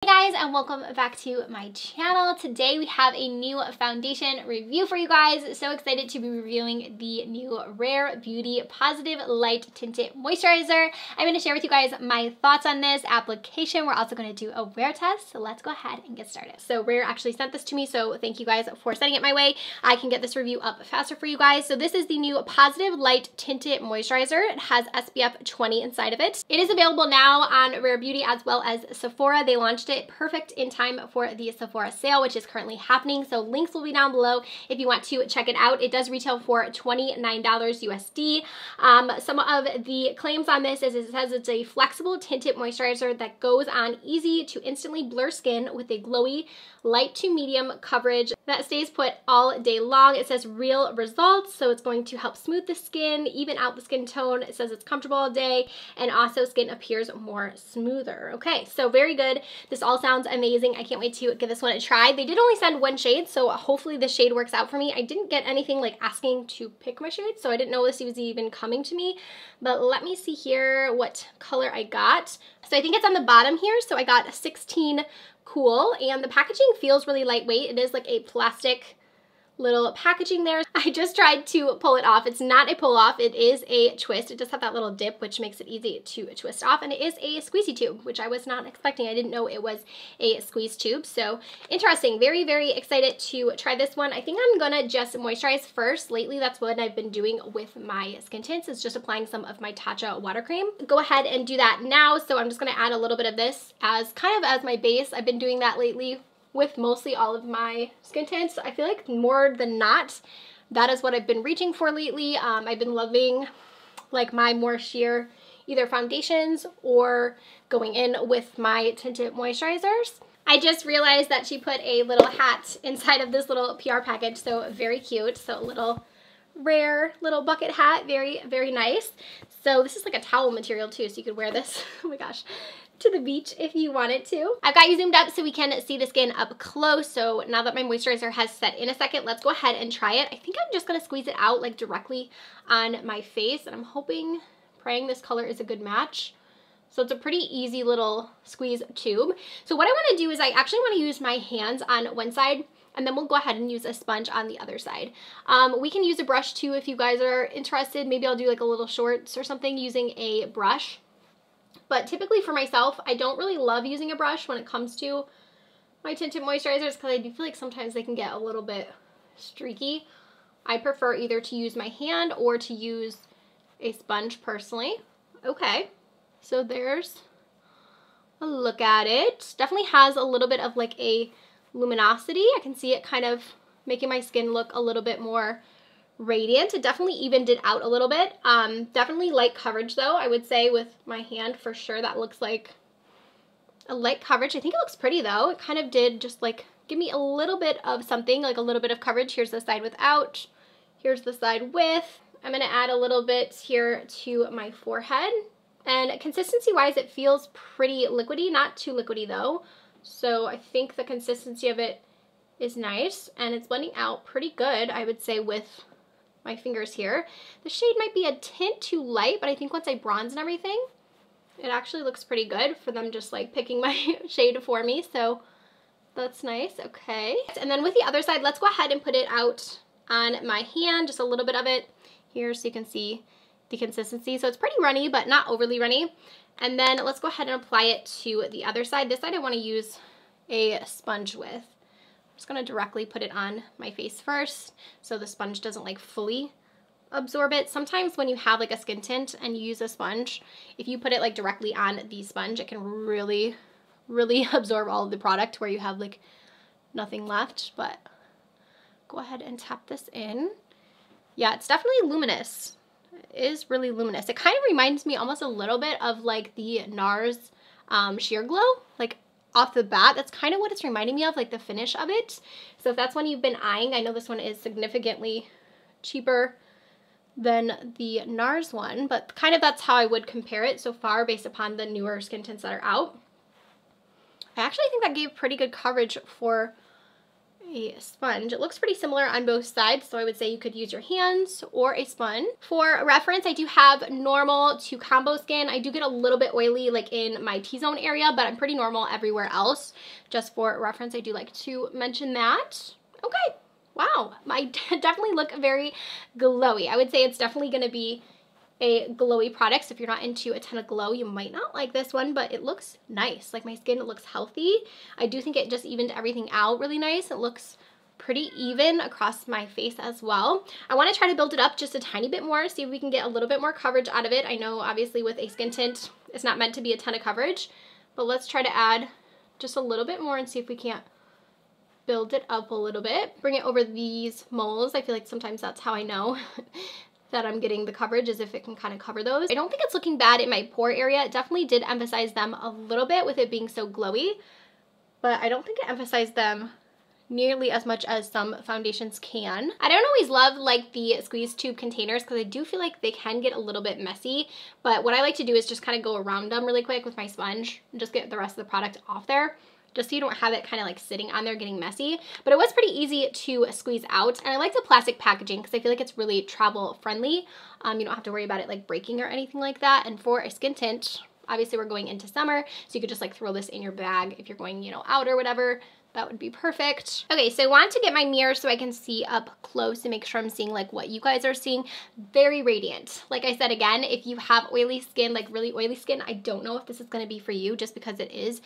Hey guys, and welcome back to my channel. Today we have a new foundation review for you guys. So excited to be reviewing the new Rare Beauty Positive Light Tinted Moisturizer. I'm going to share with you guys my thoughts on this application. We're also going to do a wear test, so let's go ahead and get started. So Rare actually sent this to me, so thank you guys for sending it my way. I can get this review up faster for you guys. So this is the new Positive Light Tinted Moisturizer. It has SPF 20 inside of it. It is available now on Rare Beauty as well as Sephora. They launched it perfect in time for the Sephora sale, which is currently happening. So links will be down below if you want to check it out. It does retail for $29 USD. Some of the claims on this is it says it's a flexible tinted moisturizer that goes on easy to instantly blur skin with a glowy light to medium coverage that stays put all day long. It says real results, so it's going to help smooth the skin, even out the skin tone. It says it's comfortable all day, and also skin appears more smoother. Okay, so very good. This all sounds amazing. I can't wait to give this one a try. They did only send one shade, so hopefully this shade works out for me. I didn't get anything like asking to pick my shade, so I didn't know this was even coming to me. But let me see here what color I got. So I think it's on the bottom here, so I got 16 Cool, and the packaging feels really lightweight. It is like a plastic little packaging there. I just tried to pull it off. It's not a pull off, it is a twist. It does have that little dip, which makes it easy to twist off, and it is a squeezy tube, which I was not expecting. I didn't know it was a squeeze tube, so interesting. Very, very excited to try this one. I think I'm gonna just moisturize first. Lately, that's what I've been doing with my skin tints, is just applying some of my Tatcha water cream. Go ahead and do that now, so I'm just gonna add a little bit of this as kind of as my base. I've been doing that lately with mostly all of my skin tints. I feel like more than not, that is what I've been reaching for lately. I've been loving like my more sheer either foundations or going in with my tinted moisturizers. I just realized that she put a little hat inside of this little PR package, so very cute. So a little Rare little bucket hat, very, very nice. So this is like a towel material too, so you could wear this, oh my gosh, to the beach if you wanted to. I've got you zoomed up so we can see the skin up close. So now that my moisturizer has set in a second, let's go ahead and try it. I think I'm just gonna squeeze it out like directly on my face, and I'm hoping, praying this color is a good match. So it's a pretty easy little squeeze tube. So what I wanna do is I actually wanna use my hands on one side, and then we'll go ahead and use a sponge on the other side. We can use a brush too if you guys are interested. Maybe I'll do like a little shorts or something using a brush. But typically for myself, I don't really love using a brush when it comes to my tinted moisturizers, because I do feel like sometimes they can get a little bit streaky. I prefer either to use my hand or to use a sponge personally. Okay, so there's a look at it. Definitely has a little bit of like a luminosity. I can see it kind of making my skin look a little bit more radiant. It definitely evened it out a little bit. Definitely light coverage though, I would say with my hand for sure. That looks like a light coverage. I think it looks pretty though. It kind of did just like give me a little bit of something, like a little bit of coverage. Here's the side without, here's the side with. I'm gonna add a little bit here to my forehead. And consistency wise, it feels pretty liquidy, not too liquidy though. So I think the consistency of it is nice, and it's blending out pretty good, I would say, with my fingers here. The shade might be a tint too light, but I think once I bronze and everything, it actually looks pretty good for them just like picking my shade for me, so that's nice. Okay, and then with the other side, let's go ahead and put it out on my hand, just a little bit of it here so you can see the consistency. So it's pretty runny, but not overly runny. And then let's go ahead and apply it to the other side. This side I want to use a sponge with. I'm just going to directly put it on my face first so the sponge doesn't like fully absorb it. Sometimes when you have like a skin tint and you use a sponge, if you put it like directly on the sponge, it can really, really absorb all of the product where you have like nothing left. But go ahead and tap this in. Yeah, it's definitely luminous. Is really luminous. It kind of reminds me almost a little bit of like the NARS Sheer Glow, like off the bat. That's kind of what it's reminding me of, like the finish of it. So if that's one you've been eyeing, I know this one is significantly cheaper than the NARS one, but kind of that's how I would compare it so far based upon the newer skin tints that are out. I actually think that gave pretty good coverage for a sponge. It looks pretty similar on both sides, so I would say you could use your hands or a sponge. For reference, I do have normal to combo skin. I do get a little bit oily like in my T-zone area, but I'm pretty normal everywhere else. Just for reference, I do like to mention that. Okay, wow, I definitely look very glowy. I would say it's definitely gonna be a glowy product. So if you're not into a ton of glow, you might not like this one, but it looks nice. Like my skin, it looks healthy. I do think it just evened everything out really nice. It looks pretty even across my face as well. I want to try to build it up just a tiny bit more, see if we can get a little bit more coverage out of it. I know obviously with a skin tint, it's not meant to be a ton of coverage, but let's try to add just a little bit more and see if we can't build it up a little bit. Bring it over these moles. I feel like sometimes that's how I know that I'm getting the coverage, is if it can kind of cover those. I don't think it's looking bad in my pore area. It definitely did emphasize them a little bit with it being so glowy, but I don't think it emphasized them nearly as much as some foundations can. I don't always love like the squeeze tube containers because I do feel like they can get a little bit messy, but what I like to do is just kind of go around them really quick with my sponge and just get the rest of the product off there, just so you don't have it kind of like sitting on there getting messy. But it was pretty easy to squeeze out, and I like the plastic packaging because I feel like it's really travel friendly. You don't have to worry about it like breaking or anything like that. And for a skin tint, obviously we're going into summer, so you could just like throw this in your bag if you're going, you know, out or whatever. That would be perfect. Okay, so I wanted to get my mirror so I can see up close and make sure I'm seeing like what you guys are seeing. Very radiant. Like I said, again, if you have oily skin, like really oily skin, I don't know if this is gonna be for you just because it is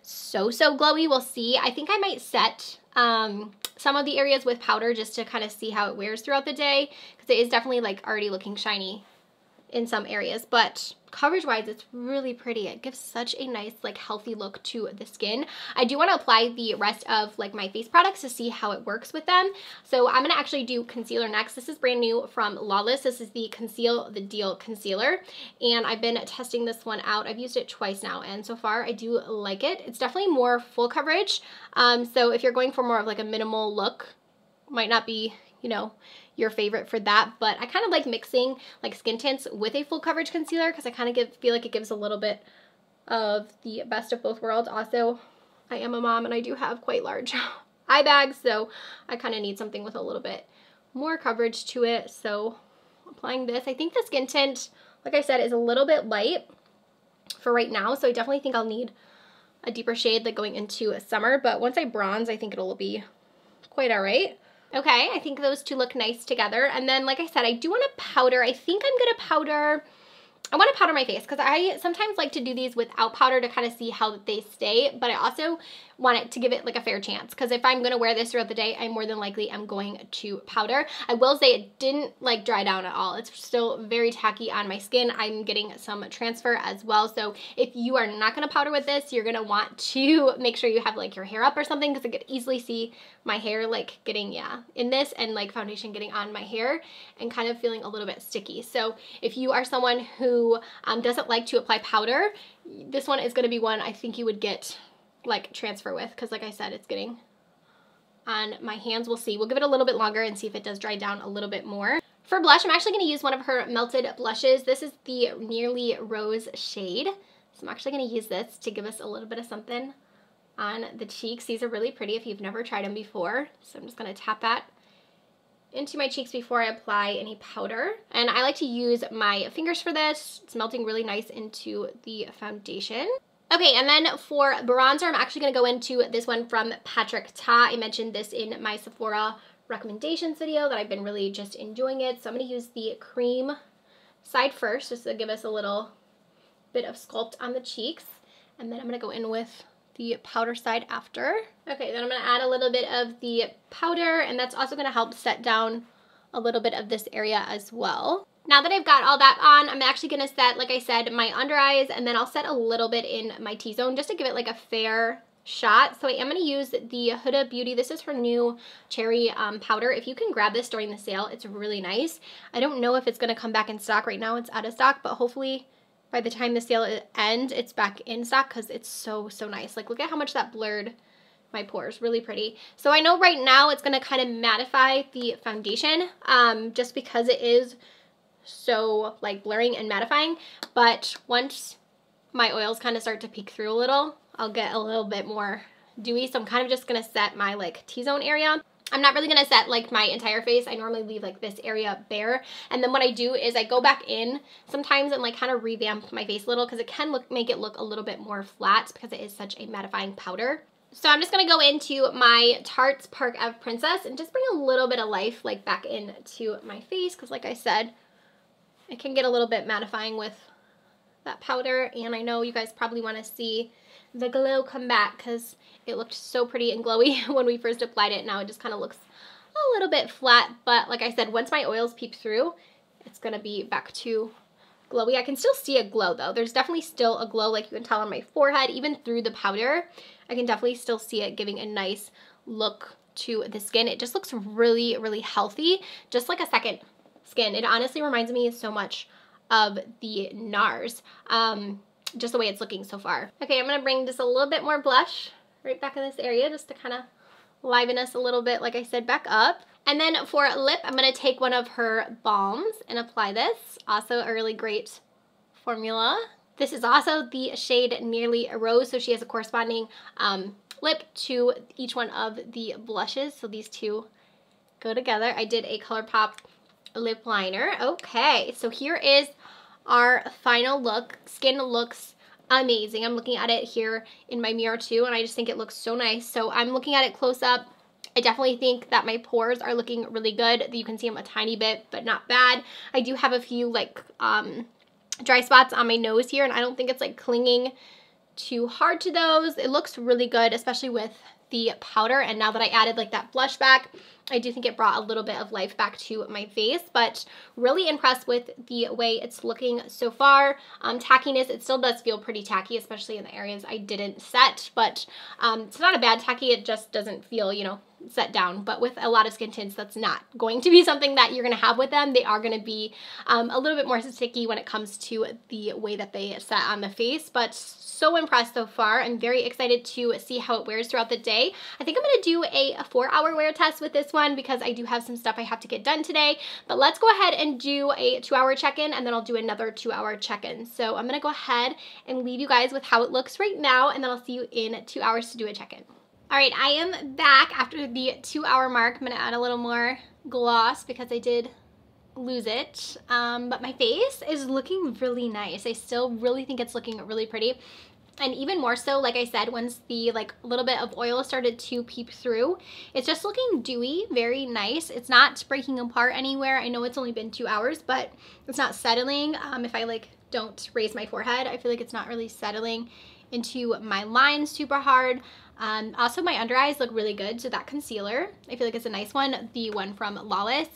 so glowy. We'll see. I think I might set some of the areas with powder just to kind of see how it wears throughout the day, because it is definitely like already looking shiny in some areas, but coverage wise it's really pretty. It gives such a nice like healthy look to the skin. I do want to apply the rest of like my face products to see how it works with them. So I'm going to actually do concealer next. This is brand new from Lawless. This is the Conceal the Deal concealer, and I've been testing this one out. I've used it twice now, and so far I do like it. It's definitely more full coverage, so if you're going for more of like a minimal look, might not be, you know, your favorite for that, but I kind of like mixing like skin tints with a full coverage concealer because I kind of feel like it gives a little bit of the best of both worlds. Also, I am a mom and I do have quite large eye bags, so I kind of need something with a little bit more coverage to it. So applying this, I think the skin tint, like I said, is a little bit light for right now, so I definitely think I'll need a deeper shade like going into summer, but once I bronze, I think it'll be quite all right. Okay, I think those two look nice together. And then, like I said, I do want to powder. I think I'm going to powder, I want to powder my face because I sometimes like to do these without powder to kind of see how they stay, but I also want it to give it like a fair chance, because if I'm going to wear this throughout the day, I more than likely am going to powder. I will say it didn't like dry down at all. It's still very tacky on my skin. I'm getting some transfer as well, so if you are not going to powder with this, you're going to want to make sure you have like your hair up or something, because I could easily see my hair like getting, yeah, in this, and like foundation getting on my hair and kind of feeling a little bit sticky. So if you are someone who doesn't like to apply powder, this one is going to be one I think you would get like transfer with, because like I said, it's getting on my hands. We'll see. We'll give it a little bit longer and see if it does dry down a little bit more. For blush, I'm actually going to use one of her melted blushes. This is the Nearly Rose shade. So I'm actually going to use this to give us a little bit of something on the cheeks. These are really pretty if you've never tried them before. So I'm just going to tap that into my cheeks before I apply any powder. And I like to use my fingers for this. It's melting really nice into the foundation. Okay, and then for bronzer, I'm actually going to go into this one from Patrick Ta. I mentioned this in my Sephora recommendations video that I've been really just enjoying it. So I'm going to use the cream side first just to give us a little bit of sculpt on the cheeks. And then I'm going to go in with the powder side after. Okay, then I'm going to add a little bit of the powder, and that's also going to help set down a little bit of this area as well. Now that I've got all that on, I'm actually going to set, like I said, my under eyes, and then I'll set a little bit in my T-zone just to give it like a fair shot. So I am going to use the Huda Beauty. This is her new cherry powder. If you can grab this during the sale, it's really nice. I don't know if it's going to come back in stock. Right now it's out of stock, but hopefully by the time the sale ends, it's back in stock, because it's so nice. Like, look at how much that blurred my pores. Really pretty. So I know right now it's going to kind of mattify the foundation just because it is so like blurring and mattifying, but once my oils kind of start to peek through a little, I'll get a little bit more dewy, so I'm kind of just gonna set my like T-zone area. I'm not really gonna set like my entire face. I normally leave like this area bare. And then what I do is I go back in sometimes and like kind of revamp my face a little, because it can make it look a little bit more flat because it is such a mattifying powder. So I'm just gonna go into my Tarte's Park Ave Princess and just bring a little bit of life like back into my face, because like I said, it can get a little bit mattifying with that powder, and I know you guys probably want to see the glow come back because it looked so pretty and glowy when we first applied it. Now it just kind of looks a little bit flat, but like I said, once my oils peep through, it's gonna be back to glowy. I can still see a glow though. There's definitely still a glow, like you can tell on my forehead, even through the powder. I can definitely still see it giving a nice look to the skin. It just looks really, really healthy, just like a second skin. It honestly reminds me so much of the NARS, just the way it's looking so far. Okay, I'm gonna bring just a little bit more blush right back in this area just to kind of liven us a little bit, like I said, back up. And then for lip, I'm gonna take one of her balms and apply this. Also a really great formula. This is also the shade Nearly a Rose, so she has a corresponding lip to each one of the blushes, so these two go together. I did a ColourPop lip liner. Okay, so here is our final look. Skin looks amazing. I'm looking at it here in my mirror too, and I just think it looks so nice. So I'm looking at it close up. I definitely think that my pores are looking really good. You can see them a tiny bit, but not bad. I do have a few like dry spots on my nose here, and I don't think it's like clinging too hard to those. It looks really good, especially with the powder, and now that I added like that blush back, I do think it brought a little bit of life back to my face, but really impressed with the way it's looking so far. Tackiness, it still does feel pretty tacky, especially in the areas I didn't set, but it's not a bad tacky, it just doesn't feel, you know, set down. But with a lot of skin tints, that's not going to be something that you're going to have with them. They are going to be a little bit more sticky when it comes to the way that they set on the face, but so impressed so far. I'm very excited to see how it wears throughout the day. I think I'm going to do a 4-hour wear test with this one because I do have some stuff I have to get done today, but let's go ahead and do a 2-hour check-in, and then I'll do another 2-hour check-in. So I'm going to go ahead and leave you guys with how it looks right now, and then I'll see you in 2 hours to do a check-in. All right, I am back after the 2-hour mark. I'm gonna add a little more gloss because I did lose it, but my face is looking really nice. I still really think it's looking really pretty. And even more so, like I said, once the like little bit of oil started to peep through, it's just looking dewy, very nice. It's not breaking apart anywhere. I know it's only been 2 hours, but it's not settling. If I like don't raise my forehead, I feel like it's not really settling into my lines super hard. Also, my under eyes look really good, so that concealer, I feel like it's a nice one, the one from Lawless.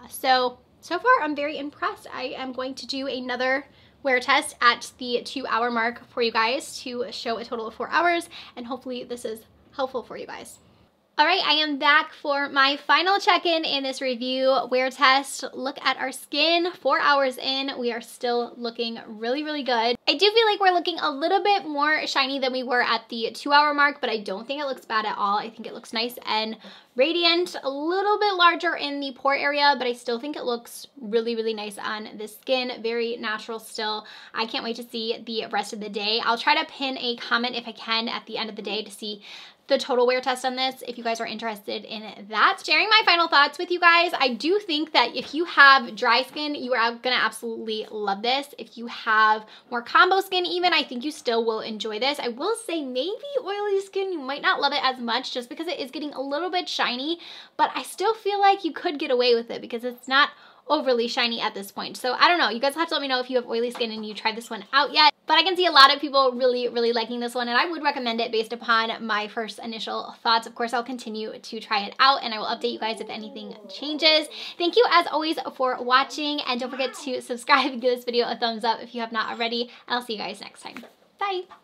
So far, I'm very impressed. I am going to do another wear test at the 2-hour mark for you guys to show a total of 4 hours, and hopefully this is helpful for you guys. All right, I am back for my final check-in in this review wear test. Look at our skin. 4 hours in, we are still looking really, really good. I do feel like we're looking a little bit more shiny than we were at the 2-hour mark, but I don't think it looks bad at all. I think it looks nice and radiant, a little bit larger in the pore area, but I still think it looks really, really nice on the skin. Very natural still. I can't wait to see the rest of the day. I'll try to pin a comment if I can at the end of the day to see the total wear test on this if you guys are interested in that. Sharing my final thoughts with you guys, I do think that if you have dry skin, you are gonna absolutely love this. If you have more combo skin even, I think you still will enjoy this. I will say maybe oily skin, you might not love it as much just because it is getting a little bit shiny, but I still feel like you could get away with it because it's not overly shiny at this point. So I don't know, you guys have to let me know if you have oily skin and you tried this one out yet. But I can see a lot of people really, really liking this one, and I would recommend it based upon my first initial thoughts. Of course, I'll continue to try it out, and I will update you guys if anything changes. Thank you, as always, for watching, and don't forget to subscribe and give this video a thumbs up if you have not already, and I'll see you guys next time. Bye!